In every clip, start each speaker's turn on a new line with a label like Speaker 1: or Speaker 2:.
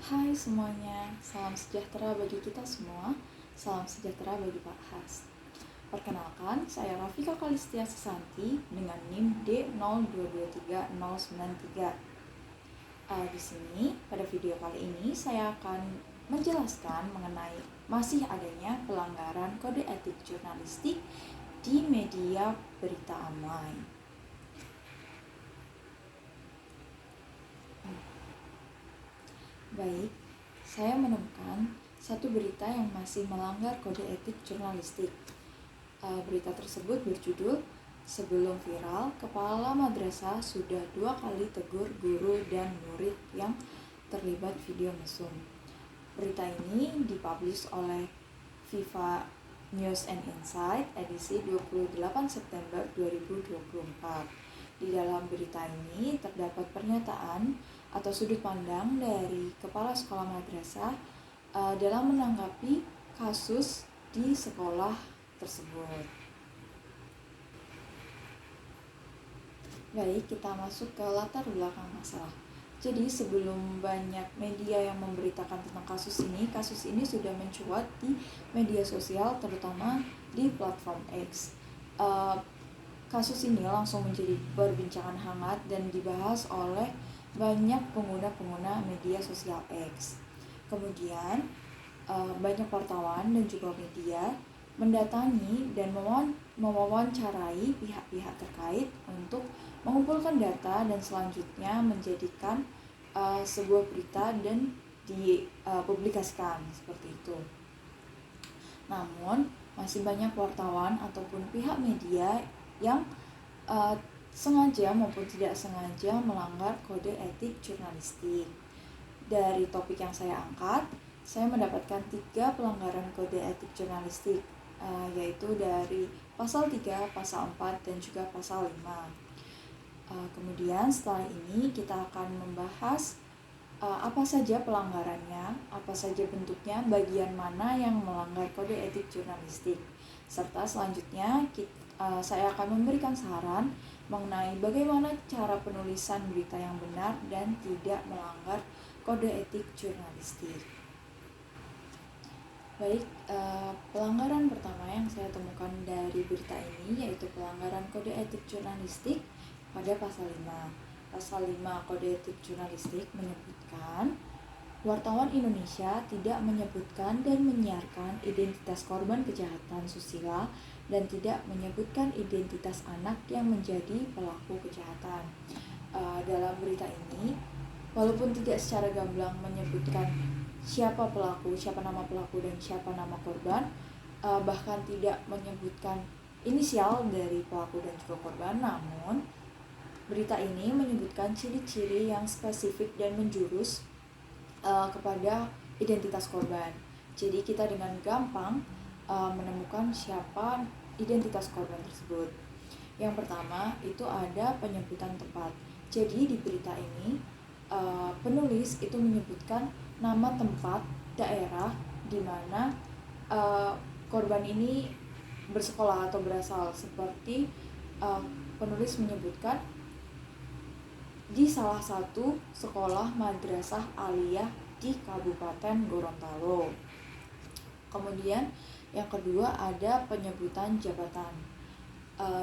Speaker 1: Hai semuanya, salam sejahtera bagi kita semua, salam sejahtera bagi Pak Has. Perkenalkan, saya Rafika Kalistia Susanti dengan NIM D0223093. Di sini, pada video kali ini, saya akan menjelaskan mengenai masih adanya pelanggaran kode etik jurnalistik di media berita online. Baik, saya menemukan satu berita yang masih melanggar kode etik jurnalistik. Berita tersebut berjudul, "Sebelum viral, kepala madrasah sudah 2 kali tegur guru dan murid yang terlibat video mesum." Berita ini dipublish oleh Viva News and Insight edisi 28 September 2024. Di dalam berita ini terdapat pernyataan atau sudut pandang dari kepala sekolah madrasah dalam menanggapi kasus di sekolah tersebut. Baik, kita masuk ke latar belakang masalah. Jadi sebelum banyak media yang memberitakan tentang kasus ini sudah mencuat di media sosial, terutama di platform X. Kasus ini langsung menjadi perbincangan hangat dan dibahas oleh banyak pengguna media sosial X. Kemudian banyak wartawan dan juga media mendatangi dan mewawancarai pihak-pihak terkait untuk mengumpulkan data dan selanjutnya menjadikan sebuah berita dan dipublikasikan seperti itu. Namun masih banyak wartawan ataupun pihak media yang sengaja maupun tidak sengaja melanggar kode etik jurnalistik. Dari topik yang saya angkat, saya mendapatkan 3 pelanggaran kode etik jurnalistik, yaitu dari pasal 3, pasal 4, dan juga pasal 5. Kemudian setelah ini kita akan membahas apa saja pelanggarannya, apa saja bentuknya, bagian mana yang melanggar kode etik jurnalistik. Serta selanjutnya saya akan memberikan saran mengenai bagaimana cara penulisan berita yang benar dan tidak melanggar kode etik jurnalistik. Baik, pelanggaran pertama yang saya temukan dari berita ini yaitu pelanggaran kode etik jurnalistik pada pasal 5. Pasal 5 kode etik jurnalistik menyebutkan wartawan Indonesia tidak menyebutkan dan menyiarkan identitas korban kejahatan susila dan tidak menyebutkan identitas anak yang menjadi pelaku kejahatan. Dalam berita ini, walaupun tidak secara gamblang menyebutkan siapa nama pelaku dan siapa nama korban, bahkan tidak menyebutkan inisial dari pelaku dan juga korban, namun berita ini menyebutkan ciri-ciri yang spesifik dan menjurus kepada identitas korban. Jadi kita dengan gampang menemukan siapa identitas korban tersebut. Yang pertama itu ada penyebutan tempat. Jadi di berita ini penulis itu menyebutkan nama tempat daerah di mana korban ini bersekolah atau berasal, seperti penulis menyebutkan di salah satu sekolah madrasah aliyah di Kabupaten Gorontalo. Kemudian yang kedua ada penyebutan jabatan.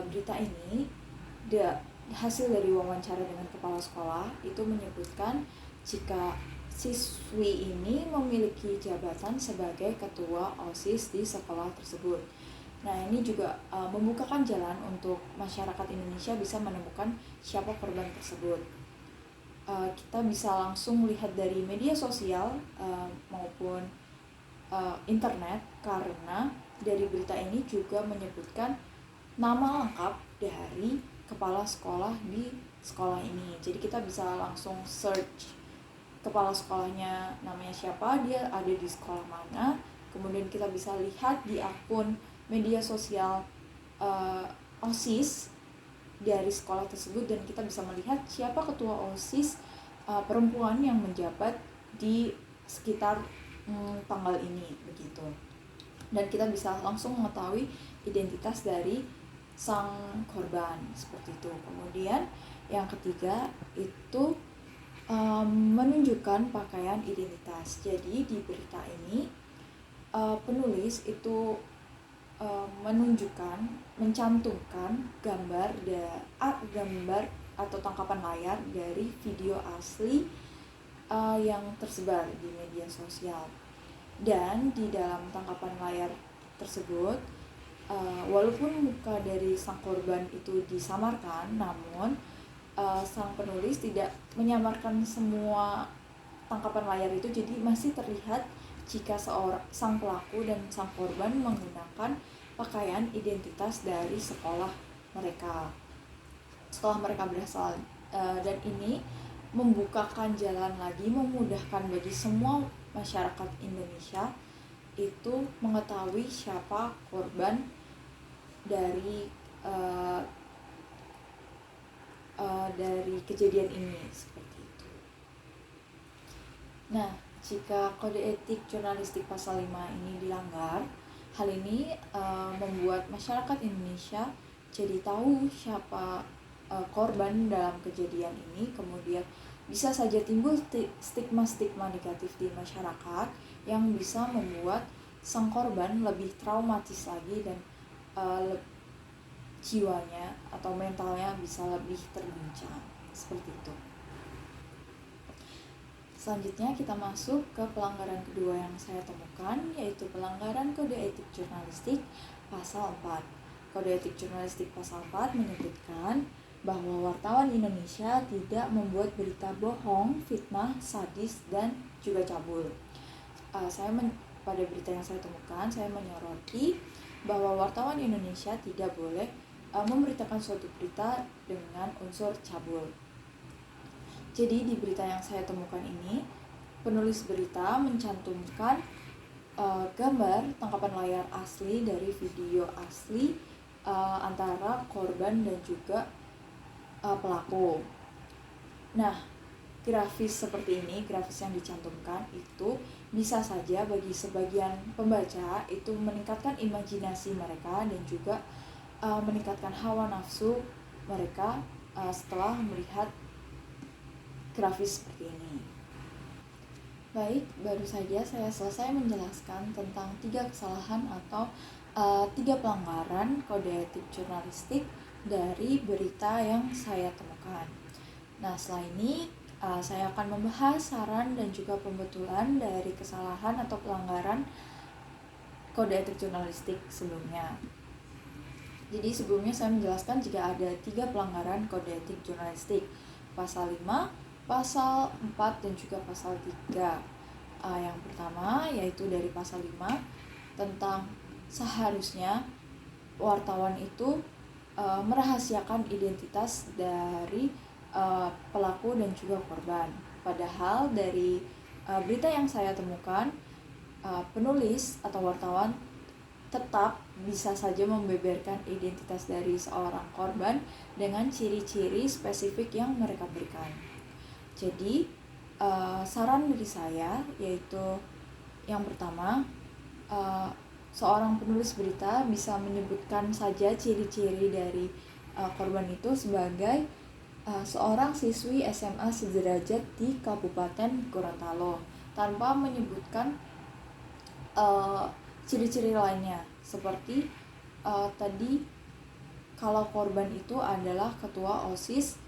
Speaker 1: Berita ini hasil dari wawancara dengan kepala sekolah itu menyebutkan jika siswi ini memiliki jabatan sebagai ketua OSIS di sekolah tersebut. Nah, ini juga membukakan jalan untuk masyarakat Indonesia bisa menemukan siapa korban tersebut. Kita bisa langsung lihat dari media sosial maupun internet, karena dari berita ini juga menyebutkan nama lengkap dari kepala sekolah di sekolah ini. Jadi kita bisa langsung search kepala sekolahnya namanya siapa, dia ada di sekolah mana. Kemudian kita bisa lihat di akun media sosial OSIS dari sekolah tersebut, dan kita bisa melihat siapa ketua OSIS perempuan yang menjabat di sekitar tanggal ini begitu. Dan kita bisa langsung mengetahui identitas dari sang korban seperti itu. Kemudian yang ketiga itu menunjukkan pakaian identitas. Jadi di berita ini penulis itu mencantumkan gambar atau tangkapan layar dari video asli yang tersebar di media sosial. Dan di dalam tangkapan layar tersebut, walaupun muka dari sang korban itu disamarkan, namun sang penulis tidak menyamarkan semua tangkapan layar itu, jadi masih terlihat jika sang pelaku dan sang korban menggunakan pakaian identitas dari sekolah mereka berasal, dan ini membukakan jalan lagi, memudahkan bagi semua masyarakat Indonesia itu mengetahui siapa korban dari kejadian ini, seperti itu. Nah, jika kode etik jurnalistik pasal 5 ini dilanggar, hal ini membuat masyarakat Indonesia jadi tahu siapa korban dalam kejadian ini. Kemudian bisa saja timbul stigma-stigma negatif di masyarakat yang bisa membuat sang korban lebih traumatis lagi, dan jiwanya atau mentalnya bisa lebih terguncang, seperti itu. Selanjutnya kita masuk ke pelanggaran kedua yang saya temukan, yaitu pelanggaran kode etik jurnalistik pasal 4. Kode etik jurnalistik pasal 4 menyebutkan bahwa wartawan Indonesia tidak membuat berita bohong, fitnah, sadis, dan juga cabul. Pada berita yang saya temukan, saya menyoroti bahwa wartawan Indonesia tidak boleh memberitakan suatu berita dengan unsur cabul. Jadi di berita yang saya temukan ini, penulis berita mencantumkan gambar tangkapan layar asli dari video asli antara korban dan juga pelaku. Nah, grafis seperti ini, grafis yang dicantumkan itu bisa saja bagi sebagian pembaca itu meningkatkan imajinasi mereka dan juga meningkatkan hawa nafsu mereka setelah melihat grafis seperti ini. Baik, baru saja saya selesai menjelaskan tentang 3 kesalahan atau 3 pelanggaran kode etik jurnalistik dari berita yang saya temukan. Nah, setelah ini saya akan membahas saran dan juga pembetulan dari kesalahan atau pelanggaran kode etik jurnalistik sebelumnya. Jadi sebelumnya saya menjelaskan jika ada 3 pelanggaran kode etik jurnalistik, pasal 5, pasal 4, dan juga pasal 3. Yang pertama yaitu dari pasal 5 tentang seharusnya wartawan itu merahasiakan identitas dari pelaku dan juga korban. Padahal dari berita yang saya temukan, penulis atau wartawan tetap bisa saja membeberkan identitas dari seorang korban dengan ciri-ciri spesifik yang mereka berikan. Jadi saran dari saya yaitu yang pertama, seorang penulis berita bisa menyebutkan saja ciri-ciri dari korban itu sebagai seorang siswi SMA sederajat di Kabupaten Gorontalo, tanpa menyebutkan ciri-ciri lainnya, seperti tadi kalau korban itu adalah ketua OSIS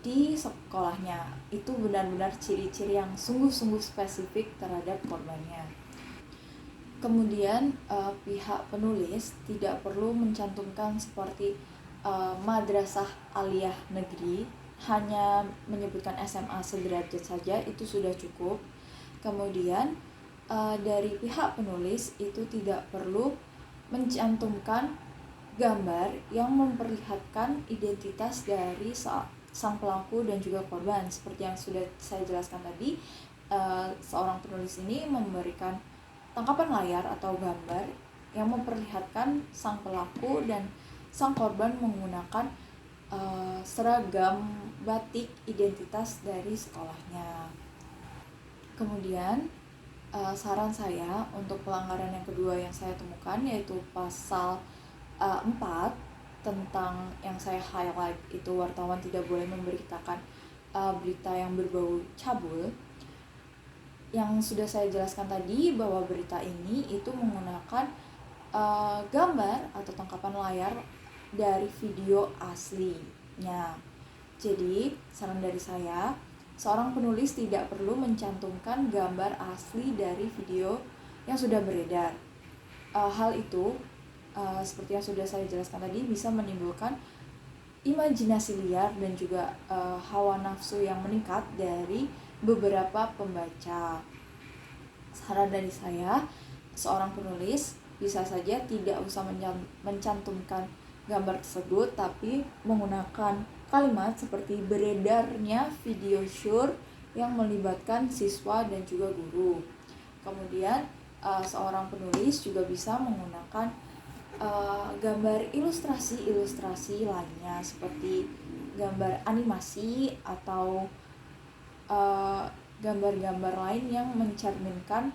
Speaker 1: di sekolahnya. Itu benar-benar ciri-ciri yang sungguh-sungguh spesifik terhadap korbannya. Kemudian pihak penulis tidak perlu mencantumkan seperti madrasah aliyah negeri, hanya menyebutkan SMA sederajat saja itu sudah cukup. Kemudian dari pihak penulis itu tidak perlu mencantumkan gambar yang memperlihatkan identitas dari sang pelaku dan juga korban. Seperti yang sudah saya jelaskan tadi, seorang penulis ini memberikan tangkapan layar atau gambar yang memperlihatkan sang pelaku dan sang korban menggunakan seragam batik identitas dari sekolahnya. Kemudian saran saya untuk pelanggaran yang kedua yang saya temukan yaitu pasal 4 tentang yang saya highlight itu wartawan tidak boleh memberitakan berita yang berbau cabul, yang sudah saya jelaskan tadi bahwa berita ini itu menggunakan gambar atau tangkapan layar dari video aslinya. Jadi, saran dari saya, seorang penulis tidak perlu mencantumkan gambar asli dari video yang sudah beredar. Hal itu, seperti yang sudah saya jelaskan tadi, bisa menimbulkan imajinasi liar dan juga hawa nafsu yang meningkat dari beberapa pembaca. Saran dari saya, seorang penulis bisa saja tidak usah mencantumkan gambar tersebut, tapi menggunakan kalimat seperti beredarnya video syur yang melibatkan siswa dan juga guru. Kemudian seorang penulis juga bisa menggunakan gambar ilustrasi lainnya seperti gambar animasi atau gambar-gambar lain yang mencerminkan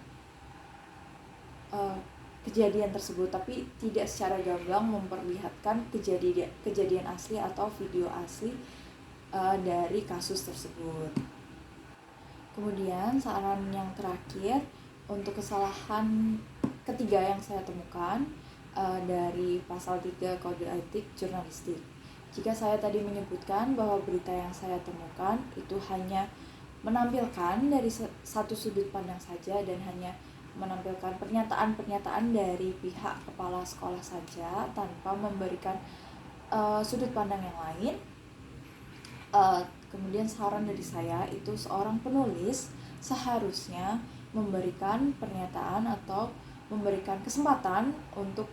Speaker 1: kejadian tersebut, tapi tidak secara gamblang memperlihatkan kejadian asli atau video asli dari kasus tersebut. Kemudian saran yang terakhir, untuk kesalahan ketiga yang saya temukan dari pasal 3 Kode Etik Jurnalistik. Jika saya tadi menyebutkan bahwa berita yang saya temukan itu hanya menampilkan dari satu sudut pandang saja dan hanya menampilkan pernyataan-pernyataan dari pihak kepala sekolah saja tanpa memberikan sudut pandang yang lain, kemudian saran dari saya itu seorang penulis seharusnya memberikan pernyataan atau memberikan kesempatan untuk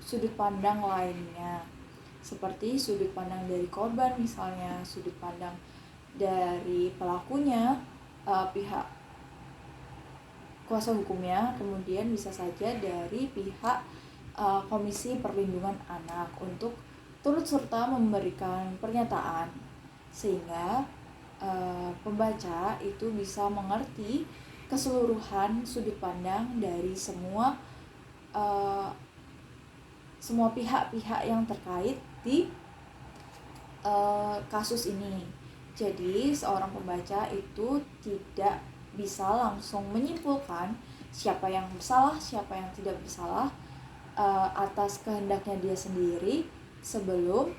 Speaker 1: sudut pandang lainnya, seperti sudut pandang dari korban misalnya, sudut pandang dari pelakunya, pihak kuasa hukumnya, kemudian bisa saja dari pihak Komisi Perlindungan Anak untuk turut serta memberikan pernyataan sehingga pembaca itu bisa mengerti keseluruhan sudut pandang dari semua pihak-pihak yang terkait di kasus ini. Jadi seorang pembaca itu tidak bisa langsung menyimpulkan siapa yang bersalah, siapa yang tidak bersalah atas kehendaknya dia sendiri sebelum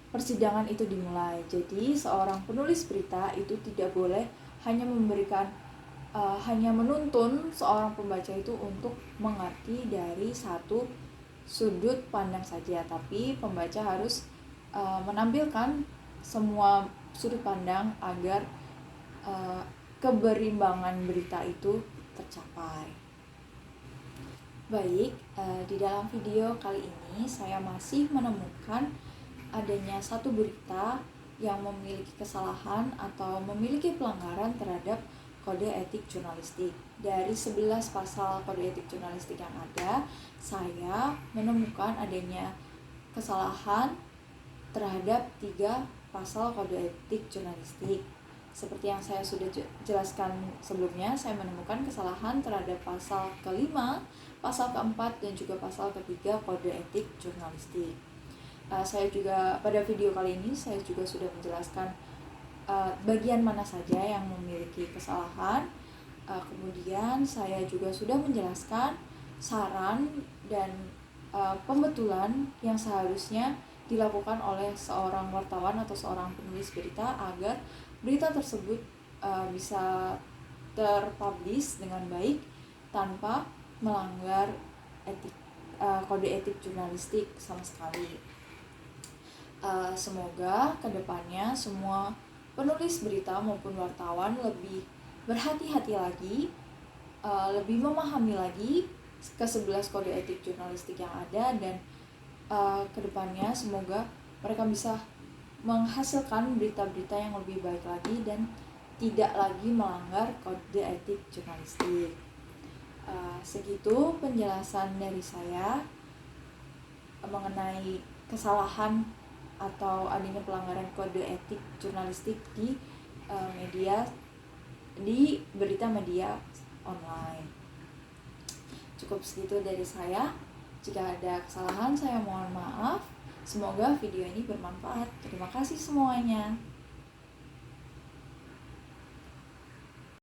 Speaker 1: persidangan itu dimulai. Jadi seorang penulis berita itu tidak boleh hanya menuntun seorang pembaca itu untuk mengerti dari satu sudut pandang saja, tapi pembaca harus menampilkan semua sudut pandang agar keberimbangan berita itu tercapai. Baik, di dalam video kali ini saya masih menemukan adanya satu berita yang memiliki kesalahan atau memiliki pelanggaran terhadap Kode Etik Jurnalistik. Dari 11 pasal Kode Etik Jurnalistik yang ada, saya menemukan adanya kesalahan terhadap 3 pasal Kode Etik Jurnalistik. Seperti yang saya sudah jelaskan sebelumnya, saya menemukan kesalahan terhadap pasal ke-5, pasal ke-4, dan juga pasal ke-3 Kode Etik Jurnalistik. Saya juga pada video kali ini saya juga sudah menjelaskan bagian mana saja yang memiliki kesalahan. Kemudian saya juga sudah menjelaskan saran dan pembetulan yang seharusnya dilakukan oleh seorang wartawan atau seorang penulis berita agar berita tersebut bisa terpublish dengan baik tanpa melanggar kode etik jurnalistik sama sekali. Semoga kedepannya semua penulis berita maupun wartawan lebih berhati-hati lagi, lebih memahami lagi ke-11 kode etik jurnalistik yang ada, dan kedepannya semoga mereka bisa menghasilkan berita-berita yang lebih baik lagi dan tidak lagi melanggar kode etik jurnalistik. Segitu penjelasan dari saya mengenai kesalahan atau adanya pelanggaran kode etik jurnalistik di berita media online. Cukup segitu dari saya. Jika ada kesalahan, saya mohon maaf. Semoga video ini bermanfaat. Terima kasih semuanya.